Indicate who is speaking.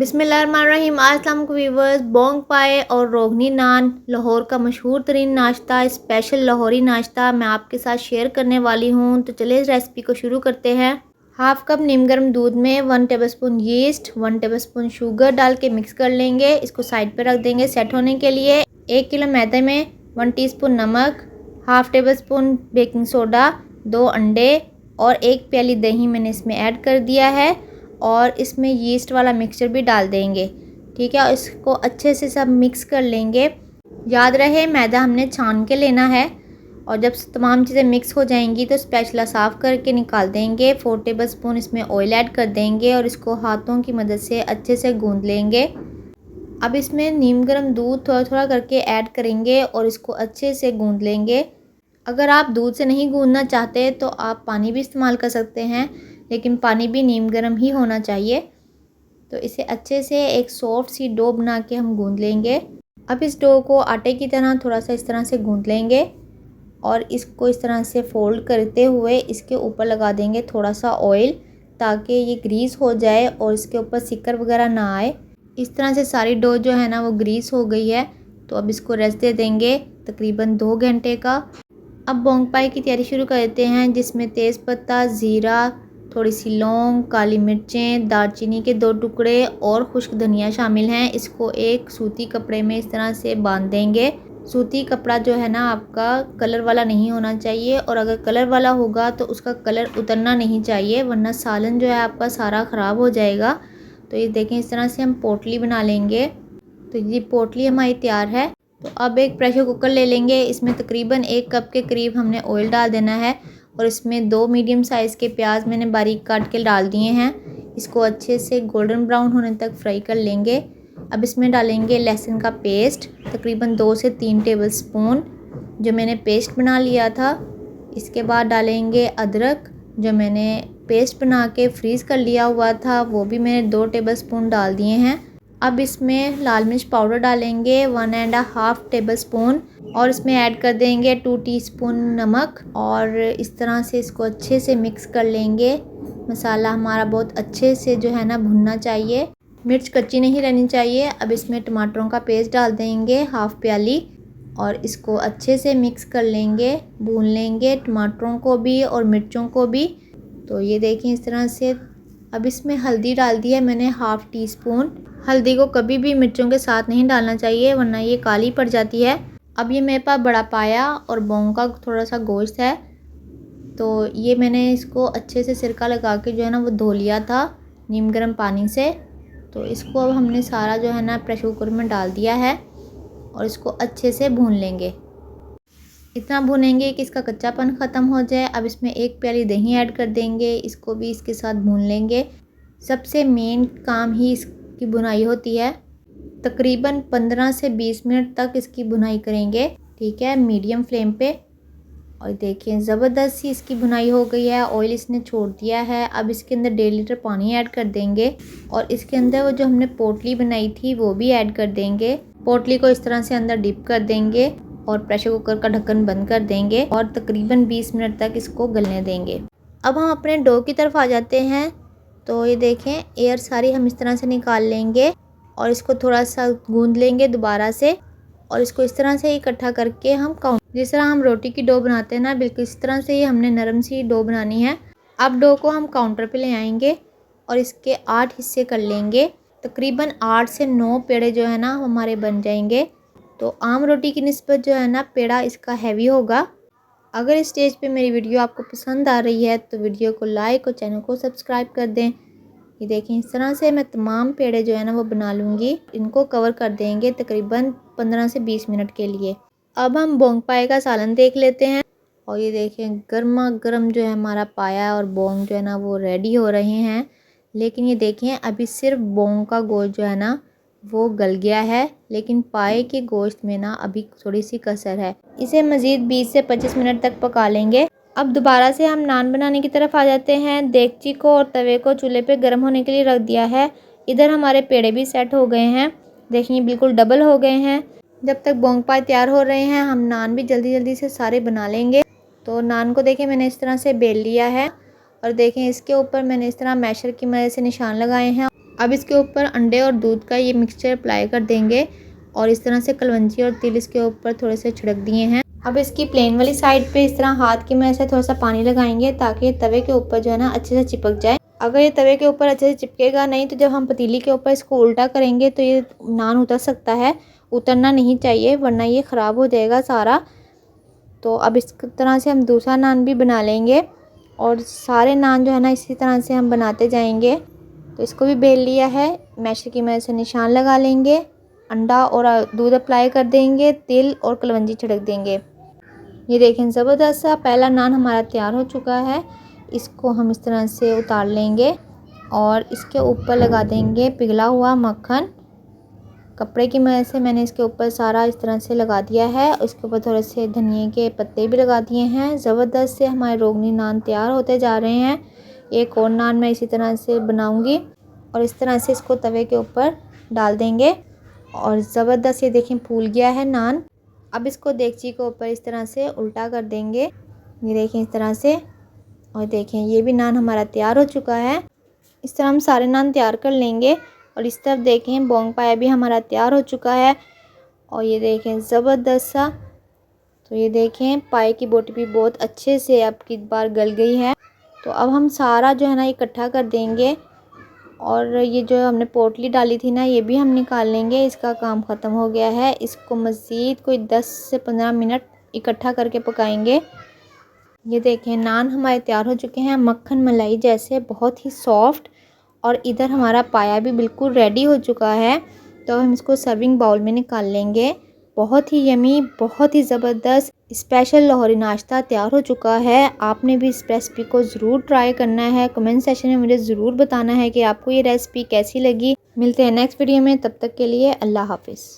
Speaker 1: बिस्मिल्लाहिर्रहमानिर्रहीम। अस्सलाम viewers, Bong पाए और रोगनी नान लाहौर का मशहूर तरीन नाश्ता, स्पेशल लाहौरी नाश्ता मैं आपके साथ शेयर करने वाली हूँ। तो चलिए इस रेसिपी को शुरू करते हैं। हाफ़ कप नीम गर्म दूध में 1 टेबलस्पून यीस्ट, 1 टेबलस्पून शुगर डाल के मिक्स कर लेंगे। इसको साइड पर रख देंगे सेट होने के लिए। 1 किलो मैदे में 1 टीस्पून नमक, half table spoon baking soda, 2 अंडे और 1 प्याली दही मैंने इसमें ऐड कर दिया है और इसमें यीस्ट वाला मिक्सचर भी डाल देंगे। ठीक है, और इसको अच्छे से सब मिक्स कर लेंगे। याद रहे मैदा हमने छान के लेना है और जब तमाम चीज़ें मिक्स हो जाएंगी तो स्पैचुला साफ़ करके निकाल देंगे। 4 टेबल स्पून इसमें ऑयल ऐड कर देंगे और इसको हाथों की मदद से अच्छे से गूंद लेंगे। अब इसमें नीम गर्म दूध थोड़ा थोड़ा करके ऐड करेंगे और इसको अच्छे से गूंद लेंगे। अगर आप दूध से नहीं गूंदना चाहते तो आप पानी भी इस्तेमाल कर सकते हैं, लेकिन पानी भी नीम गर्म ही होना चाहिए। तो इसे अच्छे से एक सॉफ्ट सी डो बना के हम गूंद लेंगे। अब इस डो को आटे की तरह थोड़ा सा इस तरह से गूंद लेंगे और इसको इस तरह से फोल्ड करते हुए इसके ऊपर लगा देंगे थोड़ा सा ऑयल, ताकि ये ग्रीस हो जाए और इसके ऊपर सिक्कर वगैरह ना आए। इस तरह से सारी डो जो है ना वो ग्रीस हो गई है। तो अब इसको रेस्ट दे देंगे तकरीबन 2 घंटे का। अब बोंग पाई की तैयारी शुरू कर देते हैं, जिसमें तेज़पत्ता, ज़ीरा, थोड़ी सी लौंग, काली मिर्चें, दालचीनी के 2 टुकड़े और खुश्क धनिया शामिल हैं। इसको एक सूती कपड़े में इस तरह से बांध देंगे। सूती कपड़ा जो है ना आपका कलर वाला नहीं होना चाहिए, और अगर कलर वाला होगा तो उसका कलर उतरना नहीं चाहिए, वरना सालन जो है आपका सारा ख़राब हो जाएगा। तो ये देखें, इस तरह से हम पोटली बना लेंगे। तो ये पोटली हमारी तैयार है। तो अब एक प्रेशर कुकर ले लेंगे। इसमें तकरीबन 1 कप के करीब हमने ऑयल डाल देना है और इसमें 2 मीडियम साइज़ के प्याज मैंने बारीक काट के डाल दिए हैं। इसको अच्छे से गोल्डन ब्राउन होने तक फ्राई कर लेंगे। अब इसमें डालेंगे लहसुन का पेस्ट, तकरीबन 2 से 3 टेबलस्पून जो मैंने पेस्ट बना लिया था। इसके बाद डालेंगे अदरक, जो मैंने पेस्ट बना के फ्रीज़ कर लिया हुआ था, वो भी मैंने 2 टेबलस्पून डाल दिए हैं। अब इसमें लाल मिर्च पाउडर डालेंगे 1.5 टेबलस्पून और इसमें ऐड कर देंगे 2 टीस्पून नमक और इस तरह से इसको अच्छे से मिक्स कर लेंगे। मसाला हमारा बहुत अच्छे से जो है ना भुनना चाहिए, मिर्च कच्ची नहीं रहनी चाहिए। अब इसमें टमाटरों का पेस्ट डाल देंगे हाफ़ प्याली और इसको अच्छे से मिक्स कर लेंगे, भून लेंगे टमाटरों को भी और मिर्चों को भी। तो ये देखें इस तरह से। अब इसमें हल्दी डाल दी है मैंने हाफ़ टी स्पून। हल्दी को कभी भी मिर्चों के साथ नहीं डालना चाहिए, वरना ये काली पड़ जाती है। अब ये मेरे पास बड़ा पाया और बोंग का थोड़ा सा गोश्त है, तो ये मैंने इसको अच्छे से सिरका लगा के जो है ना वो धो लिया था नीम गर्म पानी से। तो इसको अब हमने सारा जो है ना प्रेशर कुकर में डाल दिया है और इसको अच्छे से भून लेंगे। इतना भूनेंगे कि इसका कच्चापन ख़त्म हो जाए। अब इसमें 1 प्याली दही ऐड कर देंगे, इसको भी इसके साथ भून लेंगे। सबसे मेन काम ही इसकी भुनाई होती है। तकरीबन 15 से 20 मिनट तक इसकी भुनाई करेंगे, ठीक है, मीडियम फ्लेम पे। और देखिए ज़बरदस्त सी इसकी भुनाई हो गई है, ऑयल इसने छोड़ दिया है। अब इसके अंदर 1.5 लीटर पानी ऐड कर देंगे और इसके अंदर वो जो हमने पोटली बनाई थी वो भी ऐड कर देंगे। पोटली को इस तरह से अंदर डिप कर देंगे और प्रेशर कुकर का ढक्कन बंद कर देंगे और तकरीबन 20 मिनट तक इसको गलने देंगे। अब हम अपने डो की तरफ आ जाते हैं। तो ये देखें, एयर सारी हम इस तरह से निकाल लेंगे और इसको थोड़ा सा गूंद लेंगे दोबारा से और इसको इस तरह से इकट्ठा करके हम जिस तरह हम रोटी की डो बनाते हैं ना, बिल्कुल इस तरह से ही हमने नरम सी डो बनानी है। अब डो को हम काउंटर पे ले आएंगे और इसके 8 हिस्से कर लेंगे। तकरीबन 8 से 9 पेड़े जो है ना हमारे बन जाएंगे। तो आम रोटी की निस्बत जो है ना पेड़ा इसका हैवी होगा। अगर इस स्टेज पे मेरी वीडियो आपको पसंद आ रही है तो वीडियो को लाइक और चैनल को सब्सक्राइब कर दें। ये देखें, इस तरह से मैं तमाम पेड़े जो है ना वो बना लूँगी। इनको कवर कर देंगे तकरीबन 15 से 20 मिनट के लिए। अब हम बोंग पाए का सालन देख लेते हैं। और ये देखें, गर्मा गर्म जो है हमारा पाया और बोंग जो है ना वो रेडी हो रहे हैं। लेकिन ये देखें, अभी सिर्फ बोंग का गोश्त जो है ना वो गल गया है, लेकिन पाए के गोश्त में ना अभी थोड़ी सी कसर है। इसे मज़ीद 20 से 25 मिनट तक पका लेंगे। अब दोबारा से हम नान बनाने की तरफ आ जाते हैं। देगची को और तवे को चूल्हे पे गर्म होने के लिए रख दिया है। इधर हमारे पेड़े भी सेट हो गए हैं, देखिए बिल्कुल डबल हो गए हैं। जब तक बोंग पाए तैयार हो रहे हैं हम नान भी जल्दी जल्दी से सारे बना लेंगे। तो नान को देखें मैंने इस तरह से बेल लिया है और देखें इसके ऊपर मैंने इस तरह मैशर की मदद से निशान लगाए हैं। अब इसके ऊपर अंडे और दूध का ये मिक्सचर अप्लाई कर देंगे और इस तरह से कलवंजी और तिल इसके ऊपर थोड़े से छिड़क दिए हैं। अब इसकी प्लेन वाली साइड पे इस तरह हाथ की मदद से थोड़ा सा पानी लगाएंगे ताकि ये तवे के ऊपर जो है ना अच्छे से चिपक जाए। अगर ये तवे के ऊपर अच्छे से चिपकेगा नहीं तो जब हम पतीली के ऊपर इसको उल्टा करेंगे तो ये नान उतर सकता है, उतरना नहीं चाहिए वरना ये ख़राब हो जाएगा सारा। तो अब इस तरह से हम दूसरा नान भी बना लेंगे और सारे नान जो है ना इसी तरह से हम बनाते जाएंगे। तो इसको भी बेल लिया है, मैशर की मदद से निशान लगा लेंगे, अंडा और दूध अप्लाई कर देंगे, तिल और कलवंजी छिड़क देंगे। ये देखें ज़बरदस्त सा पहला नान हमारा तैयार हो चुका है। इसको हम इस तरह से उतार लेंगे और इसके ऊपर लगा देंगे पिघला हुआ मक्खन। कपड़े की मदद से मैंने इसके ऊपर सारा इस तरह से लगा दिया है। उसके ऊपर थोड़े से धनिए के पत्ते भी लगा दिए हैं। ज़बरदस्त से हमारे रोगनी नान तैयार होते जा रहे हैं। एक और नान मैं इसी तरह से बनाऊंगी और इस तरह से इसको तवे के ऊपर डाल देंगे और ज़बरदस्त ये देखें फूल गया है नान। अब इसको देगची के ऊपर इस तरह से उल्टा कर देंगे, ये देखें इस तरह से, और देखें ये भी नान हमारा तैयार हो चुका है। इस तरह हम सारे नान तैयार कर लेंगे और इस तरफ देखें बोंग पाया भी हमारा तैयार हो चुका है और ये देखें ज़बरदस्त सा। तो ये देखें पाए की बोटी भी बहुत अच्छे से अब की बार गल गई है। तो अब हम सारा जो है ना इकट्ठा कर देंगे और ये जो हमने पोटली डाली थी ना ये भी हम निकाल लेंगे। इसका काम ख़त्म हो गया है। इसको मज़ीद कोई 10 से 15 मिनट इकट्ठा करके पकाएंगे। ये देखें नान हमारे तैयार हो चुके हैं, मक्खन मलाई जैसे बहुत ही सॉफ्ट, और इधर हमारा पाया भी बिल्कुल रेडी हो चुका है। तो हम इसको सर्विंग बाउल में निकाल लेंगे। बहुत ही यमी, बहुत ही ज़बरदस्त स्पेशल लाहौरी नाश्ता तैयार हो चुका है। आपने भी इस रेसिपी को ज़रूर ट्राई करना है। कमेंट सेक्शन में मुझे ज़रूर बताना है कि आपको ये रेसिपी कैसी लगी। मिलते हैं नेक्स्ट वीडियो में, तब तक के लिए अल्लाह हाफिज़।